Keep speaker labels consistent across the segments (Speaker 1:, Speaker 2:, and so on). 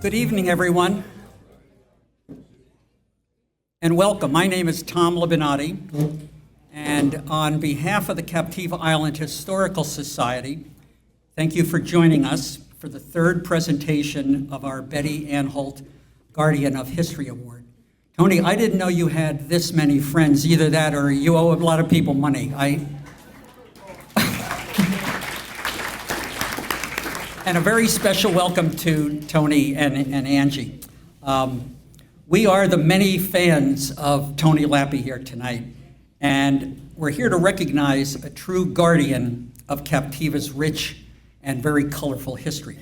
Speaker 1: Good evening, everyone, and welcome. My name is Tom Labinati, and on behalf of the Captiva Island Historical Society, thank you for joining us for the third presentation of our Betty Anholt Guardian of History Award. Tony, I didn't know you had this many friends. Either that or you owe a lot of people money. And a very special welcome to Tony and Angie. We are the many fans of Tony Lapi here tonight, and we're here to recognize a true guardian of Captiva's rich and very colorful history.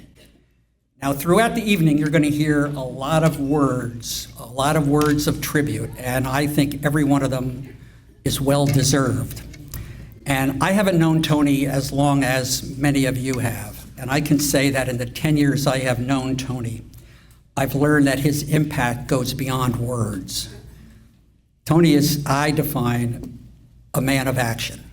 Speaker 1: Now, throughout the evening, you're going to hear a lot of words of tribute, and I think every one of them is well-deserved. And I haven't known Tony as long as many of you have. And I can say that in the 10 years I have known Tony, I've learned that his impact goes beyond words. Tony is, I define, a man of action.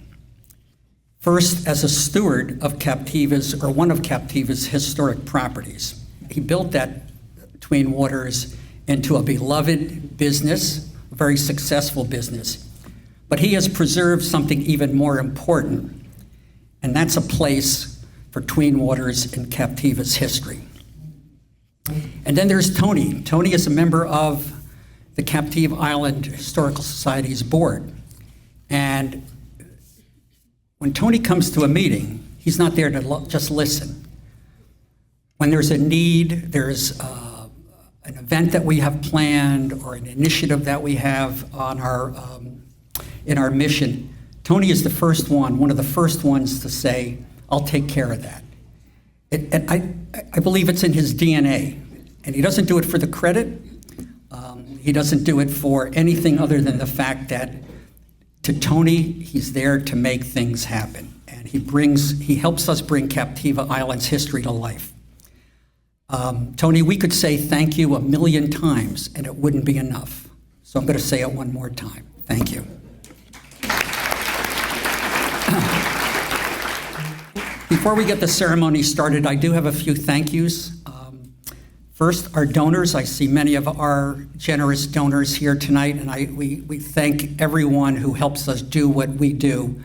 Speaker 1: First, as a steward of Captiva's, or one of Captiva's historic properties, he built that Tween Waters into a beloved business, a very successful business. But he has preserved something even more important, and that's a place for Tween Waters in Captiva's history. And then there's Tony. Tony is a member of the Captiva Island Historical Society's board. And when Tony comes to a meeting, he's not there to just listen. When there's a need, there's an event that we have planned or an initiative that we have on in our mission, Tony is one of the first ones to say, I'll take care of that. And I believe it's in his DNA. And he doesn't do it for the credit. He doesn't do it for anything other than the fact that to Tony, he's there to make things happen. And he helps us bring Captiva Island's history to life. Tony, we could say thank you 1,000,000 times and it wouldn't be enough. So I'm going to say it one more time. Thank you. Before we get the ceremony started, I do have a few thank yous. First, our donors. I see many of our generous donors here tonight, and we thank everyone who helps us do what we do.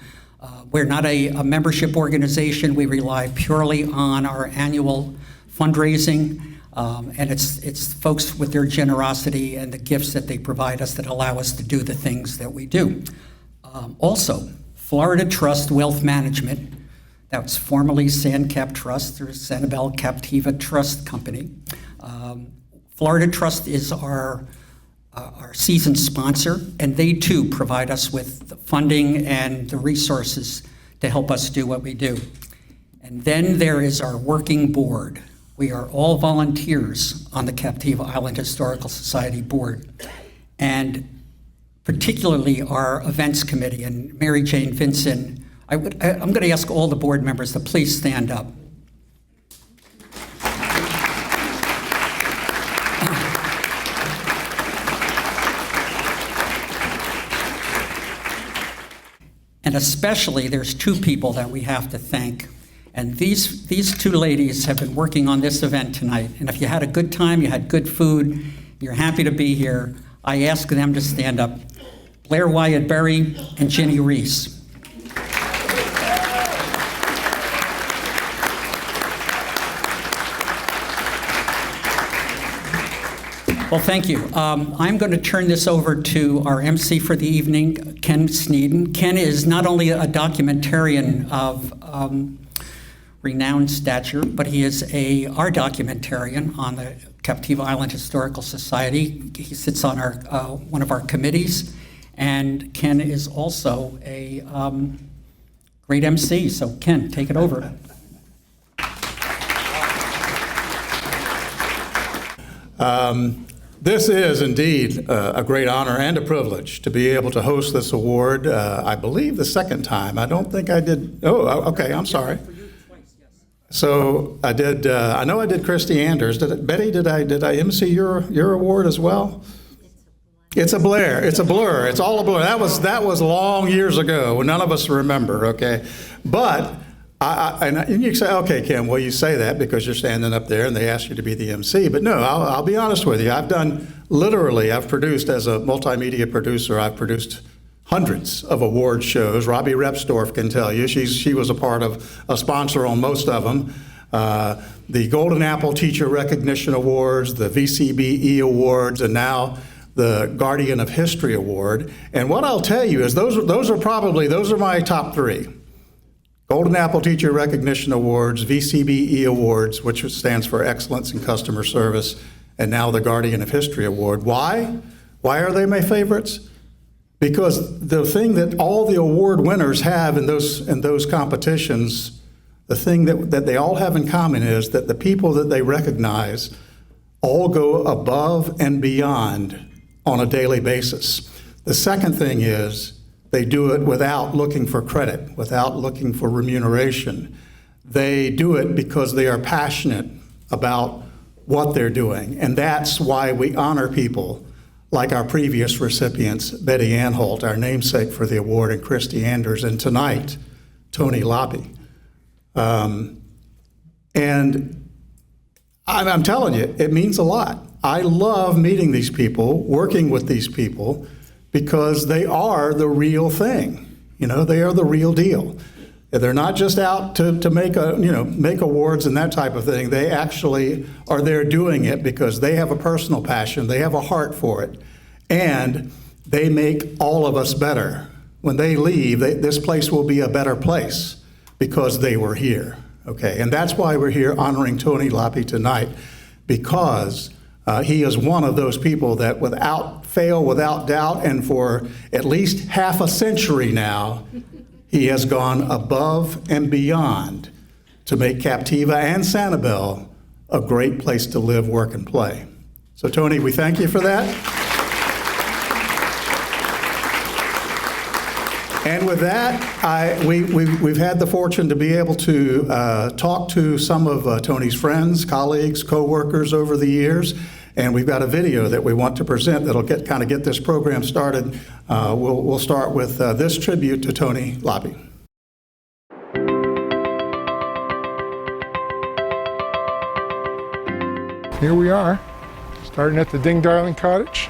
Speaker 1: We're not a membership organization. We rely purely on our annual fundraising, and it's folks with their generosity and the gifts that they provide us that allow us to do the things that we do. Also, Florida Trust Wealth Management. That was formerly SanCap Trust, or Sanibel Captiva Trust Company. Florida Trust is our season sponsor, and they too provide us with the funding and the resources to help us do what we do. And then there is our working board. We are all volunteers on the Captiva Island Historical Society board, and particularly our events committee. And Mary Jane Vincent, I'm going to ask all the board members to please stand up. And especially, there's two people that we have to thank. And these two ladies have been working on this event tonight. And if you had a good time, you had good food, you're happy to be here, I ask them to stand up. Blair Wyatt Berry and Ginny Reese. Well, thank you. I'm going to turn this over to our MC for the evening, Ken Sneeden. Ken is not only a documentarian of renowned stature, but he is our documentarian on the Captiva Island Historical Society. He sits on one of our committees, and Ken is also a great MC. So Ken, take it over.
Speaker 2: This is indeed a great honor and a privilege to be able to host this award. I believe the second time. I don't think I did. Oh, okay. I'm sorry. So I did. I know I did Christy Anders. Betty? Did I MC your award as well? It's a blur. It's a blur. It's all a blur. That was long years ago. None of us remember. Okay, but And you say, okay, Kim, well, you say that because you're standing up there and they asked you to be the MC. But no, I'll be honest with you. I've produced, as a multimedia producer, I've produced hundreds of award shows. Robbie Repsdorf can tell you. She was a part of a sponsor on most of them. The Golden Apple Teacher Recognition Awards, the VCBE Awards, and now the Guardian of History Award. And what I'll tell you is those are my top three. Golden Apple Teacher Recognition Awards, VCBE Awards, which stands for Excellence in Customer Service, and now the Guardian of History Award. Why? Why are they my favorites? Because the thing that all the award winners have in those competitions, the thing that they all have in common is that the people that they recognize all go above and beyond on a daily basis. The second thing is they do it without looking for credit, without looking for remuneration. They do it because they are passionate about what they're doing. And that's why we honor people like our previous recipients, Betty Anholt, our namesake for the award, and Christy Anders, and tonight, Tony Lapi. And I'm telling you, it means a lot. I love meeting these people, working with these people, because they are the real thing. They are the real deal. They're not just out to make awards and that type of thing. They actually are there doing it because they have a personal passion, they have a heart for it, and they make all of us better. When they leave, this place will be a better place because they were here. Okay, and that's why we're here honoring Tony Lapi tonight, because he is one of those people that without fail, without doubt, and for at least half a century now, he has gone above and beyond to make Captiva and Sanibel a great place to live, work, and play. So Tony, we thank you for that. And with that, we've had the fortune to be able to talk to some of Tony's friends, colleagues, co-workers over the years. And we've got a video that we want to present that'll get this program started. We'll start with this tribute to Tony Lapi.
Speaker 3: Here we are, starting at the Ding Darling Cottage.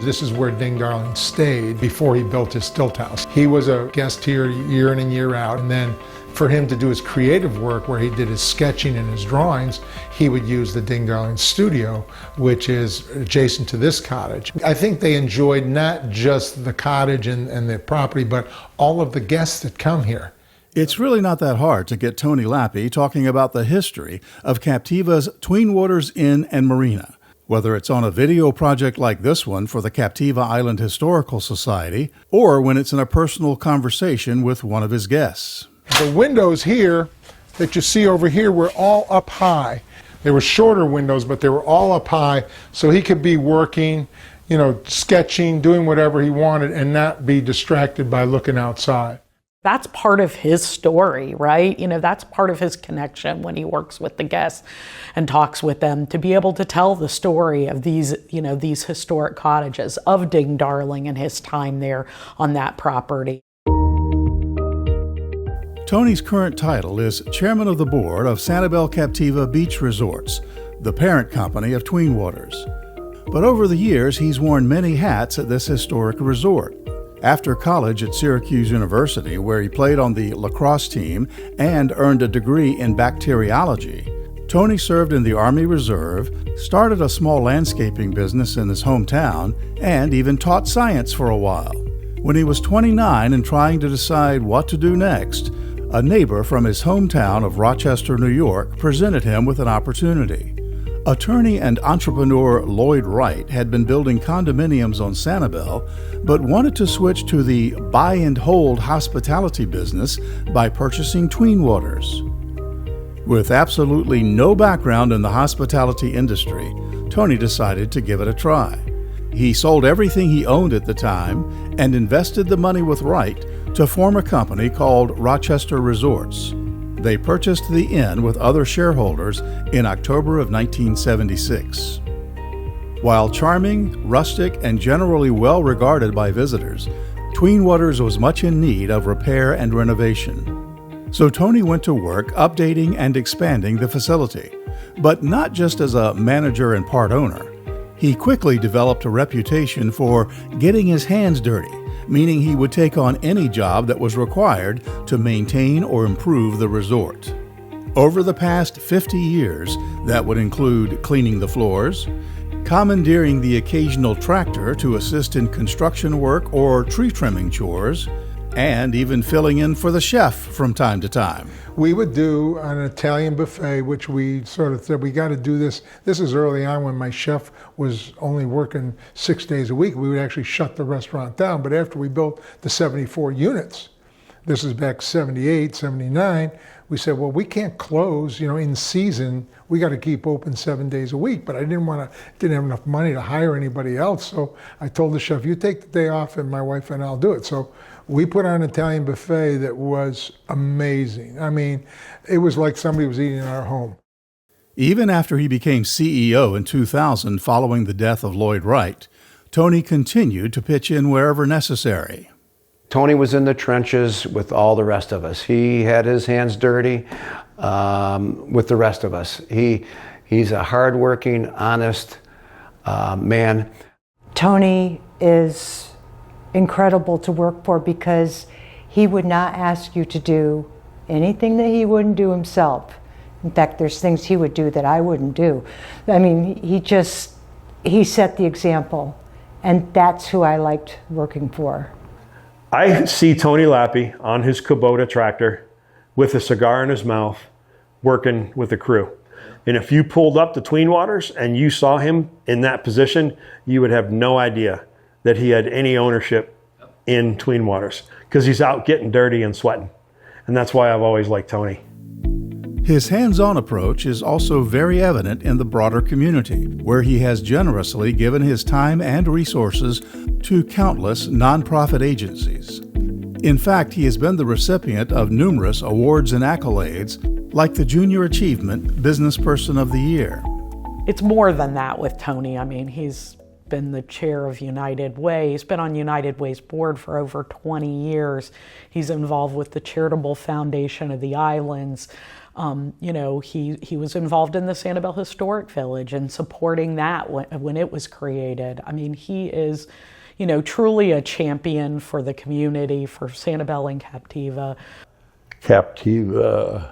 Speaker 3: This is where Ding Darling stayed before he built his stilt house. He was a guest here year in and year out, and then for him to do his creative work where he did his sketching and his drawings, he would use the Ding Darling studio, which is adjacent to this cottage. I think they enjoyed not just the cottage and the property, but all of the guests that come here.
Speaker 2: It's really not that hard to get Tony Lapi talking about the history of Captiva's Tween Waters Inn and Marina, whether it's on a video project like this one for the Captiva Island Historical Society, or when it's in a personal conversation with one of his guests.
Speaker 3: The windows here that you see over here were all up high. They were shorter windows, but they were all up high, so he could be working, sketching, doing whatever he wanted, and not be distracted by looking outside.
Speaker 4: That's part of his story, right? That's part of his connection when he works with the guests and talks with them, to be able to tell the story of these historic cottages, of Ding Darling and his time there on that property.
Speaker 2: Tony's current title is Chairman of the Board of Sanibel Captiva Beach Resorts, the parent company of Tween Waters. But over the years, he's worn many hats at this historic resort. After college at Syracuse University, where he played on the lacrosse team and earned a degree in bacteriology, Tony served in the Army Reserve, started a small landscaping business in his hometown, and even taught science for a while. When he was 29 and trying to decide what to do next, a neighbor from his hometown of Rochester, New York, presented him with an opportunity. Attorney and entrepreneur Lloyd Wright had been building condominiums on Sanibel, but wanted to switch to the buy and hold hospitality business by purchasing Tween Waters. With absolutely no background in the hospitality industry, Tony decided to give it a try. He sold everything he owned at the time and invested the money with Wright to form a company called Rochester Resorts. They purchased the inn with other shareholders in October of 1976. While charming, rustic, and generally well regarded by visitors, Tween Waters was much in need of repair and renovation. So Tony went to work updating and expanding the facility, but not just as a manager and part owner. He quickly developed a reputation for getting his hands dirty, meaning he would take on any job that was required to maintain or improve the resort. Over the past 50 years, that would include cleaning the floors, commandeering the occasional tractor to assist in construction work or tree trimming chores, and even filling in for the chef from time to time.
Speaker 3: We would do an Italian buffet, which we sort of said, we got to do this. This is early on when my chef was only working 6 days a week. We would actually shut the restaurant down. But after we built the 74 units, this is back 78, 79, we said, well, we can't close, in season. We got to keep open 7 days a week. But I didn't have enough money to hire anybody else. So I told the chef, you take the day off and my wife and I'll do it. So we put on an Italian buffet that was amazing. I mean, it was like somebody was eating in our home.
Speaker 2: Even after he became CEO in 2000 following the death of Lloyd Wright, Tony continued to pitch in wherever necessary.
Speaker 5: Tony was in the trenches with all the rest of us. He had his hands dirty with the rest of us. He's a hardworking, honest man.
Speaker 6: Tony is incredible to work for because he would not ask you to do anything that he wouldn't do himself. In fact, there's things he would do that I wouldn't do. I mean, he set the example, and that's who I liked working for.
Speaker 7: I see Tony Lapi on his Kubota tractor with a cigar in his mouth working with the crew. And if you pulled up to Tween Waters and you saw him in that position, you would have no idea that he had any ownership in Tween Waters because he's out getting dirty and sweating. And that's why I've always liked Tony.
Speaker 2: His hands-on approach is also very evident in the broader community, where he has generously given his time and resources to countless nonprofit agencies. In fact, he has been the recipient of numerous awards and accolades, like the Junior Achievement Business Person of the Year.
Speaker 4: It's more than that with Tony. I mean, he's been the chair of United Way. He's been on United Way's board for over 20 years. He's involved with the Charitable Foundation of the Islands. He was involved in the Sanibel Historic Village and supporting that when it was created. I mean, he is, truly a champion for the community, for Sanibel and Captiva.
Speaker 8: Captiva,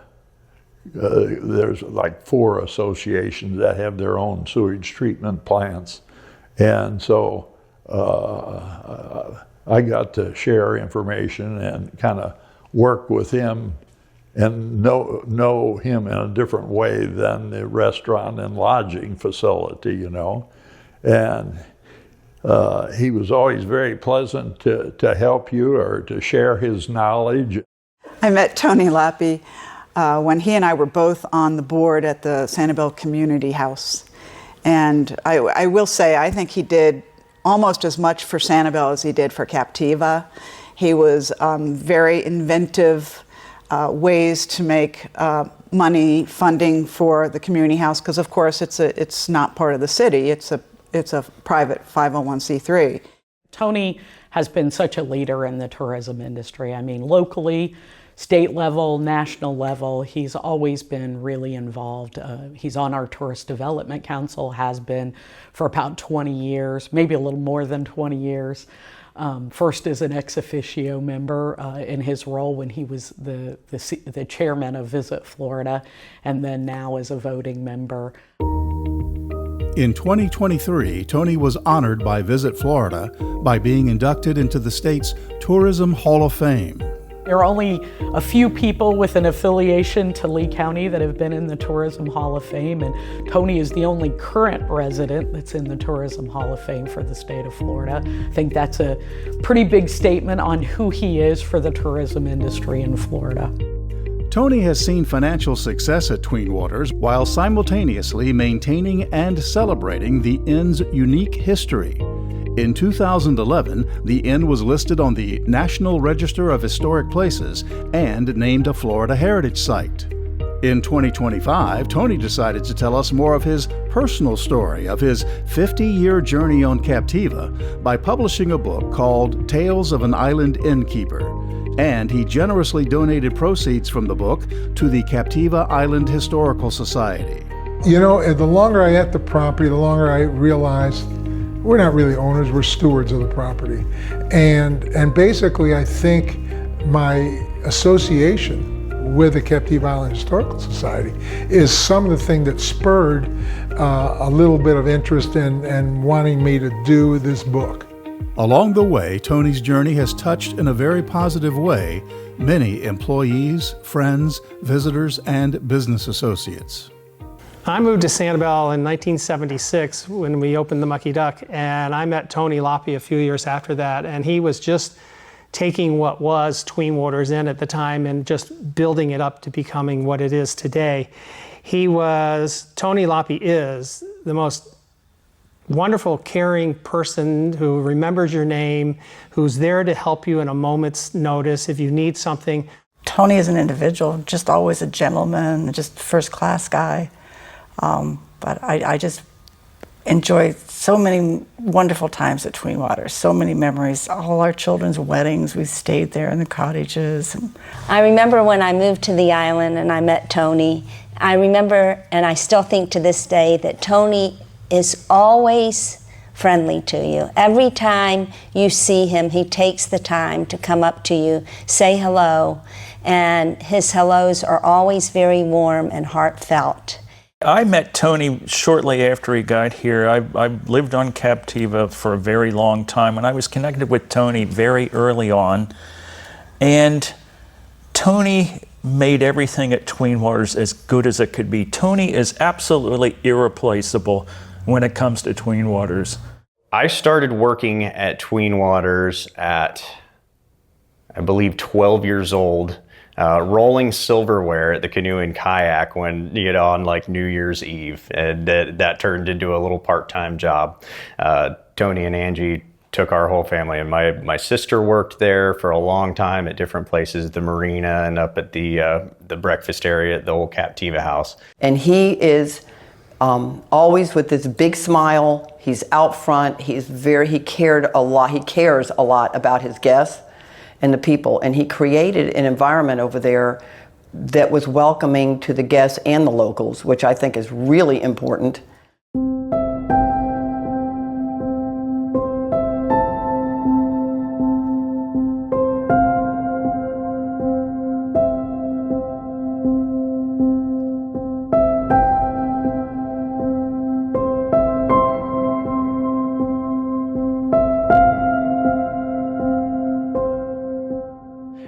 Speaker 8: there's like 4 associations that have their own sewage treatment plants. And so I got to share information and kind of work with him and know him in a different way than the restaurant and lodging facility, And he was always very pleasant to help you or to share his knowledge.
Speaker 9: I met Tony Lapi when he and I were both on the board at the Sanibel Community House. And I will say, I think he did almost as much for Sanibel as he did for Captiva. He was very inventive ways to make money funding for the community house, because of course it's not part of the city. It's a private 501c3.
Speaker 4: Tony has been such a leader in the tourism industry. I mean, locally, state level, national level, he's always been really involved. He's on our Tourist Development Council, has been for about 20 years, maybe a little more than 20 years. First as an ex officio member in his role when he was the chairman of Visit Florida, and then now as a voting member.
Speaker 2: In 2023, Tony was honored by Visit Florida by being inducted into the state's Tourism Hall of Fame.
Speaker 4: There are only a few people with an affiliation to Lee County that have been in the Tourism Hall of Fame, and Tony is the only current resident that's in the Tourism Hall of Fame for the state of Florida. I think that's a pretty big statement on who he is for the tourism industry in Florida.
Speaker 2: Tony has seen financial success at Tween Waters while simultaneously maintaining and celebrating the inn's unique history. In 2011, the inn was listed on the National Register of Historic Places and named a Florida Heritage Site. In 2025, Tony decided to tell us more of his personal story of his 50-year journey on Captiva by publishing a book called Tales of an Island Innkeeper. And he generously donated proceeds from the book to the Captiva Island Historical Society.
Speaker 3: You know, the longer I at the property, the longer I realized we're not really owners, we're stewards of the property. And basically, I think my association with the Captiva Island Historical Society is some of the thing that spurred a little bit of interest in wanting me to do this book.
Speaker 2: Along the way, Tony's journey has touched in a very positive way many employees, friends, visitors, and business associates.
Speaker 10: I moved to Sanibel in 1976 when we opened the Mucky Duck, and I met Tony Lapi a few years after that, and he was just taking what was Tween Waters Inn at the time and just building it up to becoming what it is today. Tony Lapi is the most wonderful, caring person who remembers your name, who's there to help you in a moment's notice if you need something.
Speaker 11: Tony is an individual, just always a gentleman, just first-class guy. But I just enjoyed so many wonderful times at Tween Waters, so many memories, all our children's weddings, we stayed there in the cottages.
Speaker 12: I remember when I moved to the island and I met Tony. I remember, and I still think to this day, that Tony is always friendly to you. Every time you see him, he takes the time to come up to you, say hello, and his hellos are always very warm and heartfelt.
Speaker 13: I met Tony shortly after he got here. I lived on Captiva for a very long time, and I was connected with Tony very early on. And Tony made everything at Tween Waters as good as it could be. Tony is absolutely irreplaceable when it comes to Tween Waters.
Speaker 14: I started working at Tween Waters at, I believe, 12 years old, rolling silverware at the Canoe and Kayak on like New Year's Eve, and that turned into a little part-time job. Tony and Angie took our whole family, and my sister worked there for a long time at different places, the marina and up at the breakfast area at the old Captiva house.
Speaker 15: And he is always with this big smile. He's out front. He cares a lot about his guests and the people. And he created an environment over there that was welcoming to the guests and the locals, which I think is really important.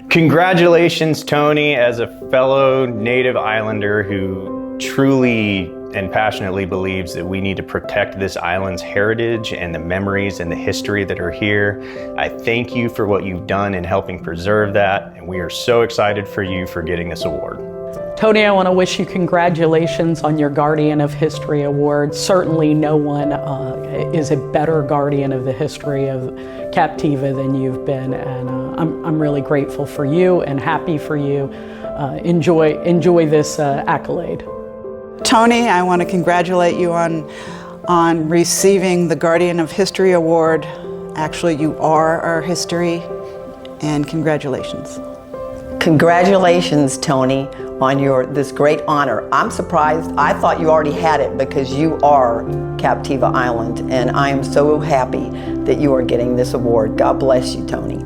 Speaker 14: Congratulations, Tony, as a fellow native islander who truly and passionately believes that we need to protect this island's heritage and the memories and the history that are here. I thank you for what you've done in helping preserve that, and we are so excited for you for getting this award.
Speaker 4: Tony, I want to wish you congratulations on your Guardian of History Award. Certainly no one is a better guardian of the history of Captiva than you've been, and I'm really grateful for you and happy for you. Enjoy this accolade.
Speaker 9: Tony, I want to congratulate you on receiving the Guardian of History Award. Actually, you are our history, and congratulations.
Speaker 15: Congratulations, Tony, on this great honor. I'm surprised. I thought you already had it because you are Captiva Island, and I am so happy that you are getting this award. God bless you, Tony.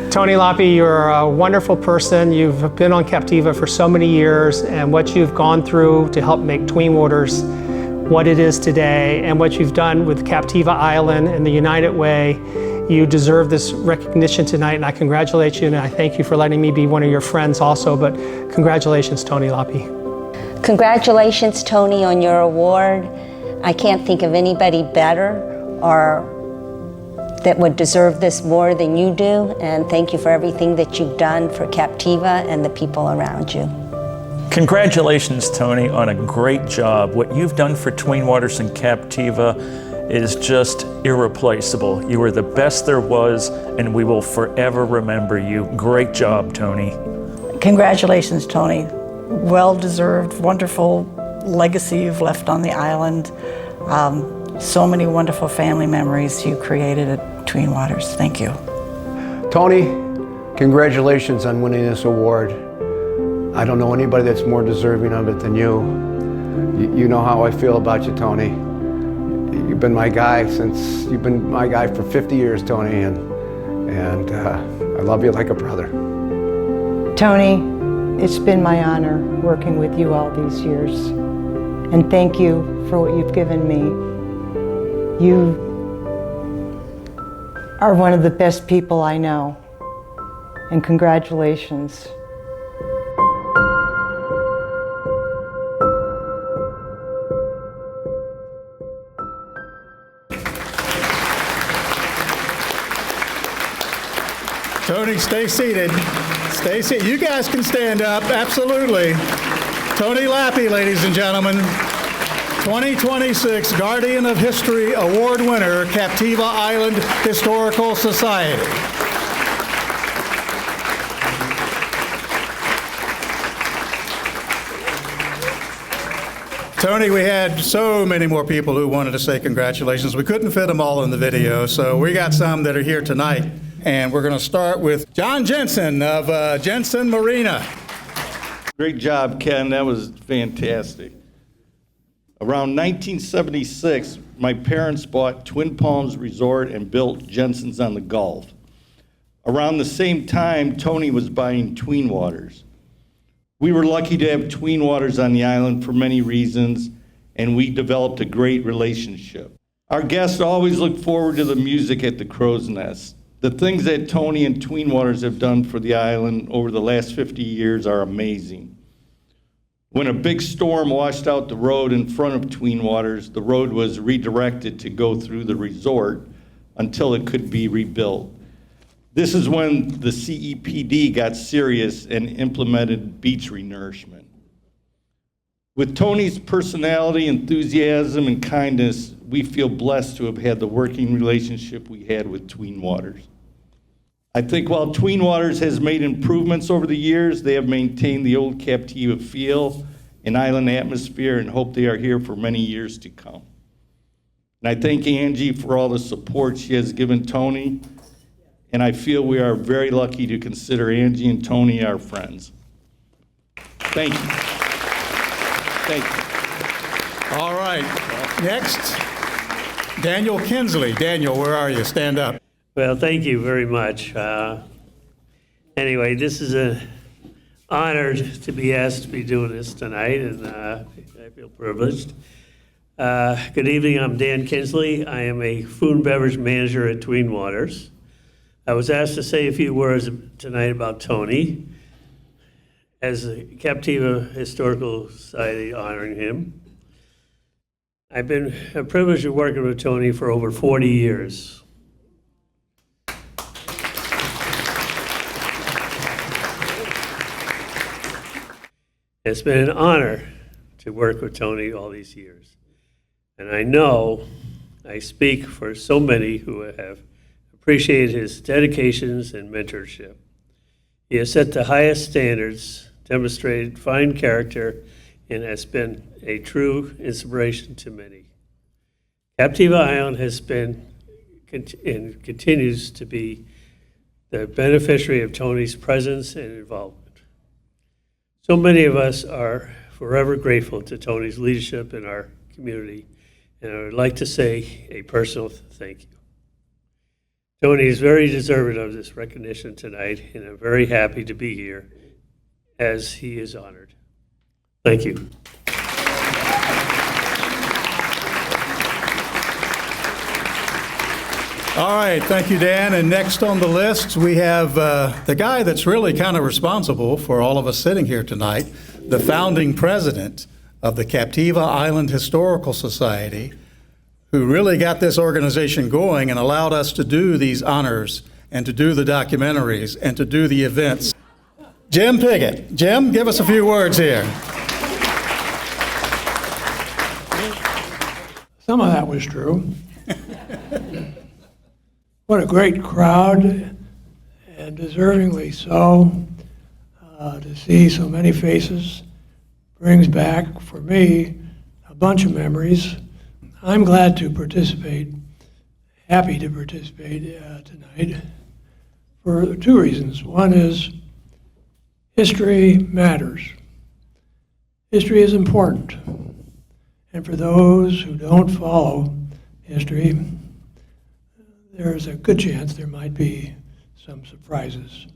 Speaker 10: Tony Lapi, you're a wonderful person. You've been on Captiva for so many years, and what you've gone through to help make Tween Waters what it is today, and what you've done with Captiva Island and the United Way, you deserve this recognition tonight, and I congratulate you, and I thank you for letting me be one of your friends also, but congratulations, Tony Lapi.
Speaker 12: Congratulations, Tony, on your award. I can't think of anybody better or that would deserve this more than you do, and thank you for everything that you've done for Captiva and the people around you.
Speaker 13: Congratulations, Tony, on a great job. What you've done for Tween Waters and Captiva is just irreplaceable. You were the best there was, and we will forever remember you. Great job, Tony.
Speaker 11: Congratulations, Tony. Well-deserved, wonderful legacy you've left on the island. So many wonderful family memories you created at Tween Waters. Thank you.
Speaker 5: Tony, Congratulations on winning this award. I don't know anybody that's more deserving of it than you. You know how I feel about you, Tony. You've been my guy for 50 years, Tony, and I love you like a brother.
Speaker 6: Tony, it's been my honor working with you all these years. And thank you for what you've given me. You are one of the best people I know. And congratulations.
Speaker 2: Tony, stay seated. Stay seated. You guys can stand up, absolutely. Tony Lapi, ladies and gentlemen, 2026 Guardian of History Award winner, Captiva Island Historical Society. Tony, we had so many more people who wanted to say congratulations. We couldn't fit them all in the video, so we got some that are here tonight. And we're going to start with John Jensen of Jensen Marina.
Speaker 16: Great job, Ken. That was fantastic. Around 1976, my parents bought Twin Palms Resort and built Jensen's on the Gulf. Around the same time, Tony was buying Tween Waters. We were lucky to have Tween Waters on the island for many reasons, and we developed a great relationship. Our guests always look forward to the music at the Crow's Nest. The things that Tony and Tween Waters have done for the island over the last 50 years are amazing. When a big storm washed out the road in front of Tween Waters, the road was redirected to go through the resort until it could be rebuilt. This is when the CEPD got serious and implemented beach renourishment. With Tony's personality, enthusiasm, and kindness, we feel blessed to have had the working relationship we had with Tween Waters. I think while Tween Waters has made improvements over the years, they have maintained the old Captiva feel and island atmosphere, and hope they are here for many years to come. And I thank Angie for all the support she has given Tony, and I feel we are very lucky to consider Angie and Tony our friends. Thank you. Thank you.
Speaker 2: All right. Next, Daniel Kinsley. Daniel, where are you? Stand up.
Speaker 17: Well, thank you very much. Anyway, this is an honor to be asked to be doing this tonight, and I feel privileged. Good evening, I'm Dan Kinsley. I am a food and beverage manager at Tween Waters. I was asked to say a few words tonight about Tony as a Captiva Historical Society honoring him. I've been privileged of working with Tony for over 40 years. It's been an honor to work with Tony all these years. And I know I speak for so many who have appreciated his dedications and mentorship. He has set the highest standards, demonstrated fine character, and has been a true inspiration to many. Captiva Island has been and continues to be the beneficiary of Tony's presence and involvement. So many of us are forever grateful to Tony's leadership in our community, and I would like to say a personal thank you. Tony is very deserving of this recognition tonight, and I'm very happy to be here as he is honored. Thank you.
Speaker 2: All right, thank you, Dan. And next on the list, we have the guy that's really kind of responsible for all of us sitting here tonight, the founding president of the Captiva Island Historical Society, who really got this organization going and allowed us to do these honors and to do the documentaries and to do the events. Jim Piggott. Jim, give us a few words here.
Speaker 18: Some of that was true. What a great crowd, and deservingly so. To see so many faces brings back, for me, a bunch of memories. I'm glad to participate, happy to participate tonight. for two reasons. One is history matters. History is important. And for those who don't follow history, there's a good chance there might be some surprises.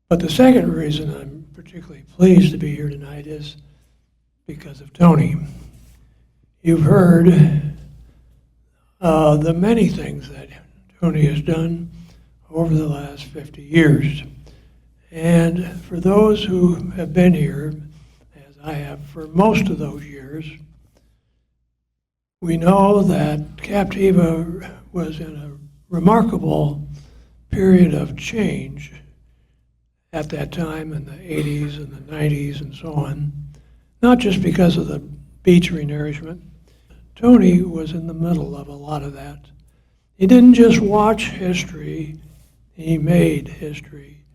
Speaker 18: But the second reason I'm particularly pleased to be here tonight is because of Tony. You've heard the many things that Tony has done over the last 50 years. And for those who have been here, as I have for most of those years, we know that Captiva was in a remarkable period of change at that time in the 80s and the 90s and so on, not just because of the beach renourishment. Tony was in the middle of a lot of that. He didn't just watch history, he made history.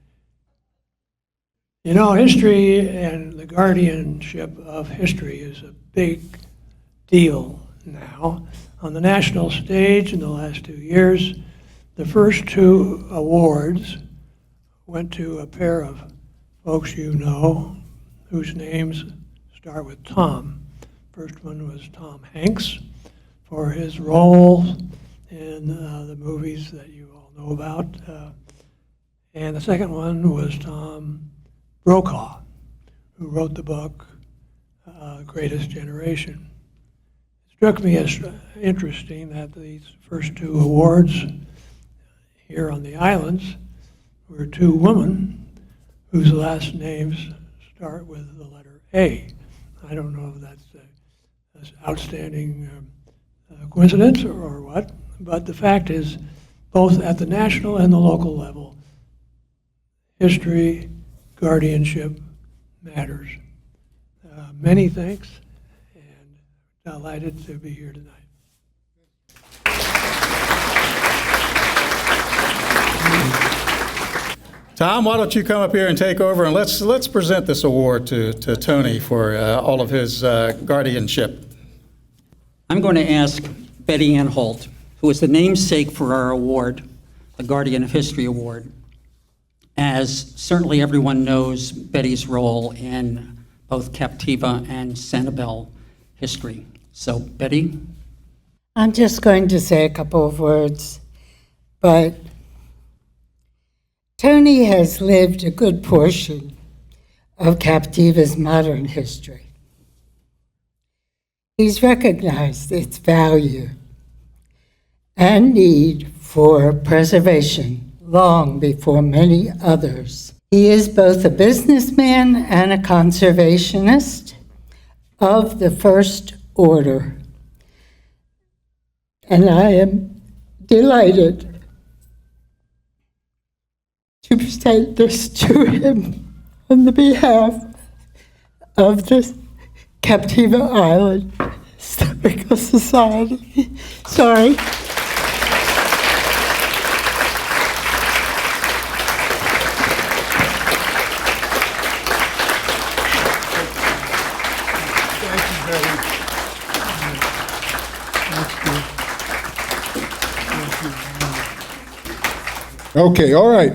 Speaker 18: You know, history and the guardianship of history is a big deal now. On the national stage in the last 2 years, the first two awards went to a pair of folks you know whose names start with Tom. First one was Tom Hanks for his role in the movies that you all know about. And the second one was Tom Brokaw, who wrote the book, Greatest Generation. It struck me as interesting that these first two awards here on the islands were two women whose last names start with the letter A. I don't know if that's an outstanding coincidence or what, but the fact is, both at the national and the local level, history, guardianship matters. Many thanks, and delighted to be here tonight.
Speaker 2: Tom, why don't you come up here and take over, and let's present this award to Tony for all of his guardianship.
Speaker 1: I'm going to ask Betty Anholt, who is the namesake for our award, the Guardian of History Award, as certainly everyone knows Betty's role in both Captiva and Sanibel history. So, Betty?
Speaker 19: I'm just going to say a couple of words, but Tony has lived a good portion of Captiva's modern history. He's recognized its value and need for preservation long before many others. He is both a businessman and a conservationist of the first order. And I am delighted to present this to him on the behalf of the Captiva Island Historical Society. Sorry.
Speaker 3: Okay, all right.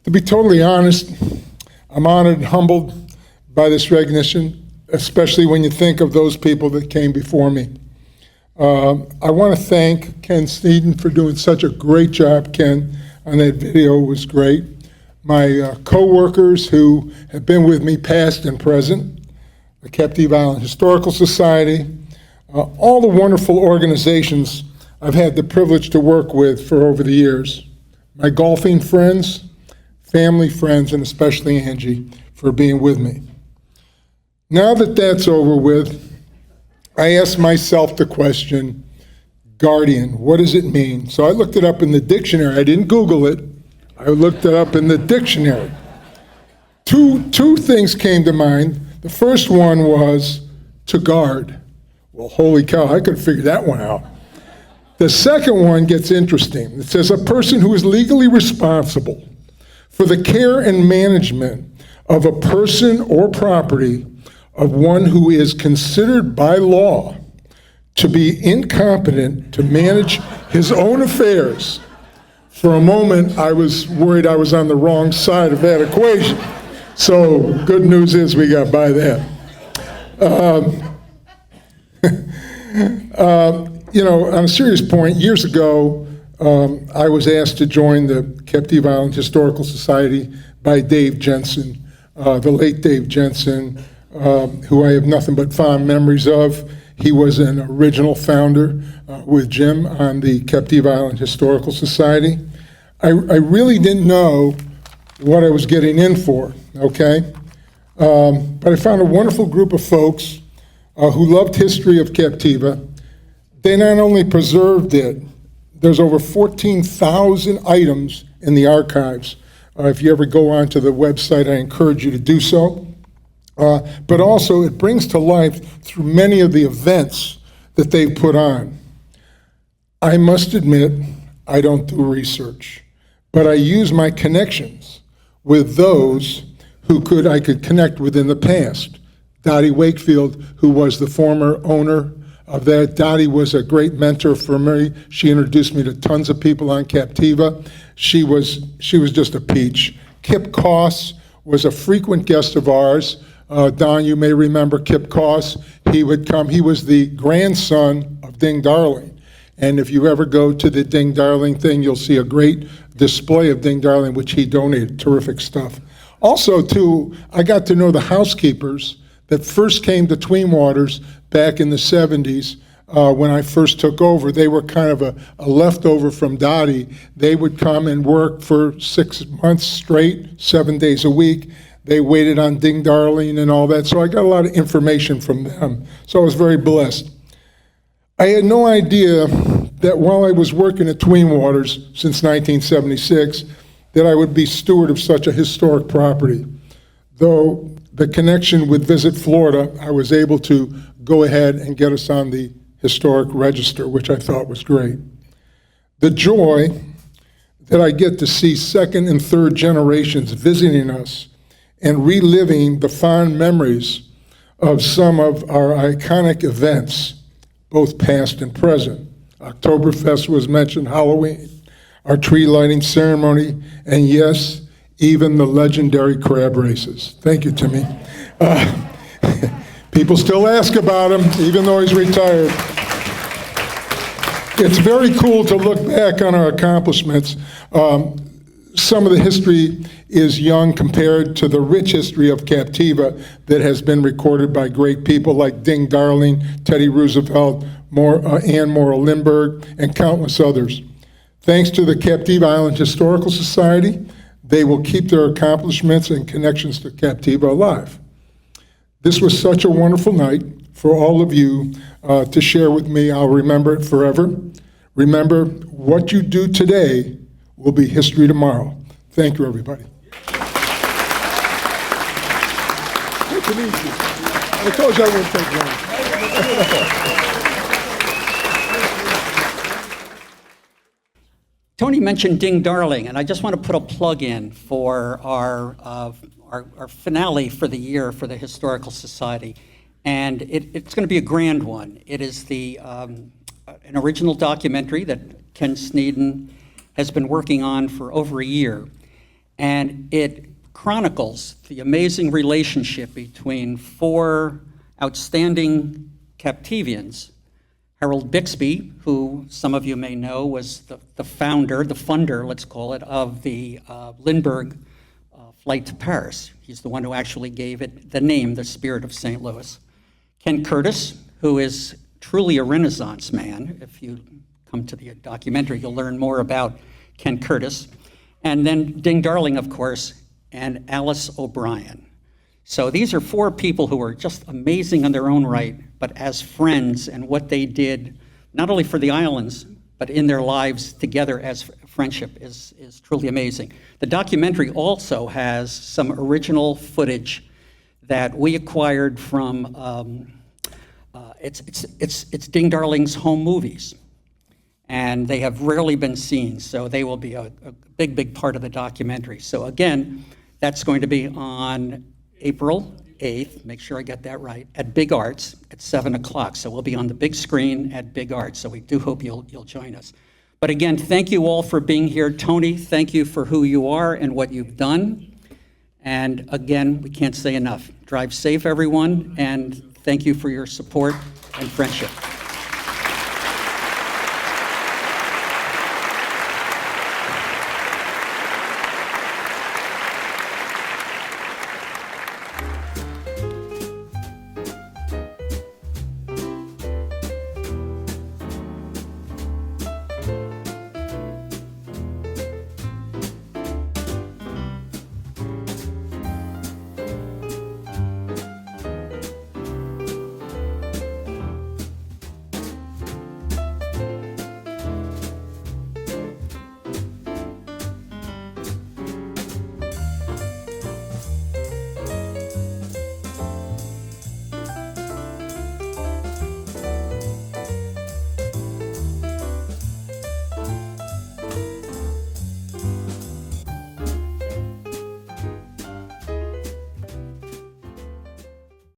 Speaker 3: To be totally honest, I'm honored and humbled by this recognition, especially when you think of those people that came before me. I want to thank Ken Sneeden for doing such a great job, Ken, on that video. It was great. My co-workers who have been with me past and present, the Captiva Island Historical Society, all the wonderful organizations I've had the privilege to work with for over the years. My golfing friends, family friends, and especially Angie for being with me. Now that that's over with, I asked myself the question, guardian, what does it mean? So I looked it up in the dictionary. I didn't Google it. I looked it up in the dictionary. Two things came to mind. The first one was to guard. Well, holy cow, I could figure that one out. The second one gets interesting. It says a person who is legally responsible for the care and management of a person or property of one who is considered by law to be incompetent to manage his own affairs For a moment, I was worried I was on the wrong side of that equation. So good news is we got by that. On a serious point, years ago, I was asked to join the Captiva Island Historical Society by Dave Jensen, the late Dave Jensen, who I have nothing but fond memories of. He was an original founder with Jim on the Captiva Island Historical Society. I really didn't know what I was getting in for, okay? But I found a wonderful group of folks who loved history of Captiva. They not only preserved it, there's over 14,000 items in the archives. If you ever go onto the website, I encourage you to do so. But also it brings to life through many of the events that they've put on. I must admit, I don't do research, but I use my connections with those who I could connect with in the past. Dottie Wakefield, who was the former owner of that. Dottie was a great mentor for me. She introduced me to tons of people on Captiva. She was just a peach. Kip Koss was a frequent guest of ours. Don, you may remember Kip Koss. He would come. He was the grandson of Ding Darling. And if you ever go to the Ding Darling thing, you'll see a great display of Ding Darling, which he donated. Terrific stuff. Also, too, I got to know the housekeepers that first came to Tween Waters back in the 70s when I first took over. They were kind of a leftover from Dottie. They would come and work for 6 months straight, 7 days a week. They waited on Ding Darling and all that, so I got a lot of information from them. So I was very blessed. I had no idea that while I was working at Tween Waters since 1976, that I would be steward of such a historic property. Though the connection with Visit Florida, I was able to go ahead and get us on the historic register, which I thought was great. The joy that I get to see second and third generations visiting us and reliving the fond memories of some of our iconic events, both past and present. Oktoberfest was mentioned, Halloween, our tree lighting ceremony, and yes, even the legendary crab races. Thank you, Timmy. People still ask about him, even though he's retired. It's very cool to look back on our accomplishments. Some of the history is young compared to the rich history of Captiva that has been recorded by great people like Ding Darling, Teddy Roosevelt, Anne Morrow Lindbergh, and countless others. Thanks to the Captiva Island Historical Society, they will keep their accomplishments and connections to Captiva alive. This was such a wonderful night for all of you to share with me. I'll remember it forever. Remember, what you do today will be history tomorrow. Thank you, everybody. I told you I wouldn't take long.
Speaker 1: Tony mentioned Ding Darling, and I just want to put a plug in for our finale for the year for the Historical Society. And it's going to be a grand one. It is an original documentary that Ken Sneeden has been working on for over a year. And it chronicles the amazing relationship between four outstanding Captivians. Harold Bixby, who some of you may know was the funder, let's call it, of the Lindbergh flight to Paris. He's the one who actually gave it the name, the Spirit of St. Louis. Ken Curtis, who is truly a Renaissance man. If you come to the documentary, you'll learn more about Ken Curtis. And then Ding Darling, of course, and Alice O'Brien. So these are four people who are just amazing in their own right, but as friends and what they did, not only for the islands, but in their lives together as friendship is truly amazing. The documentary also has some original footage that we acquired from, it's Ding Darling's home movies. And they have rarely been seen, so they will be a big, big part of the documentary. So again, that's going to be on April 8th, make sure I get that right, at Big Arts at 7 o'clock. So we'll be on the big screen at Big Arts, so we do hope you'll join us. But again, thank you all for being here. Tony, thank you for who you are and what you've done. And again, we can't say enough. Drive safe, everyone, and thank you for your support and friendship.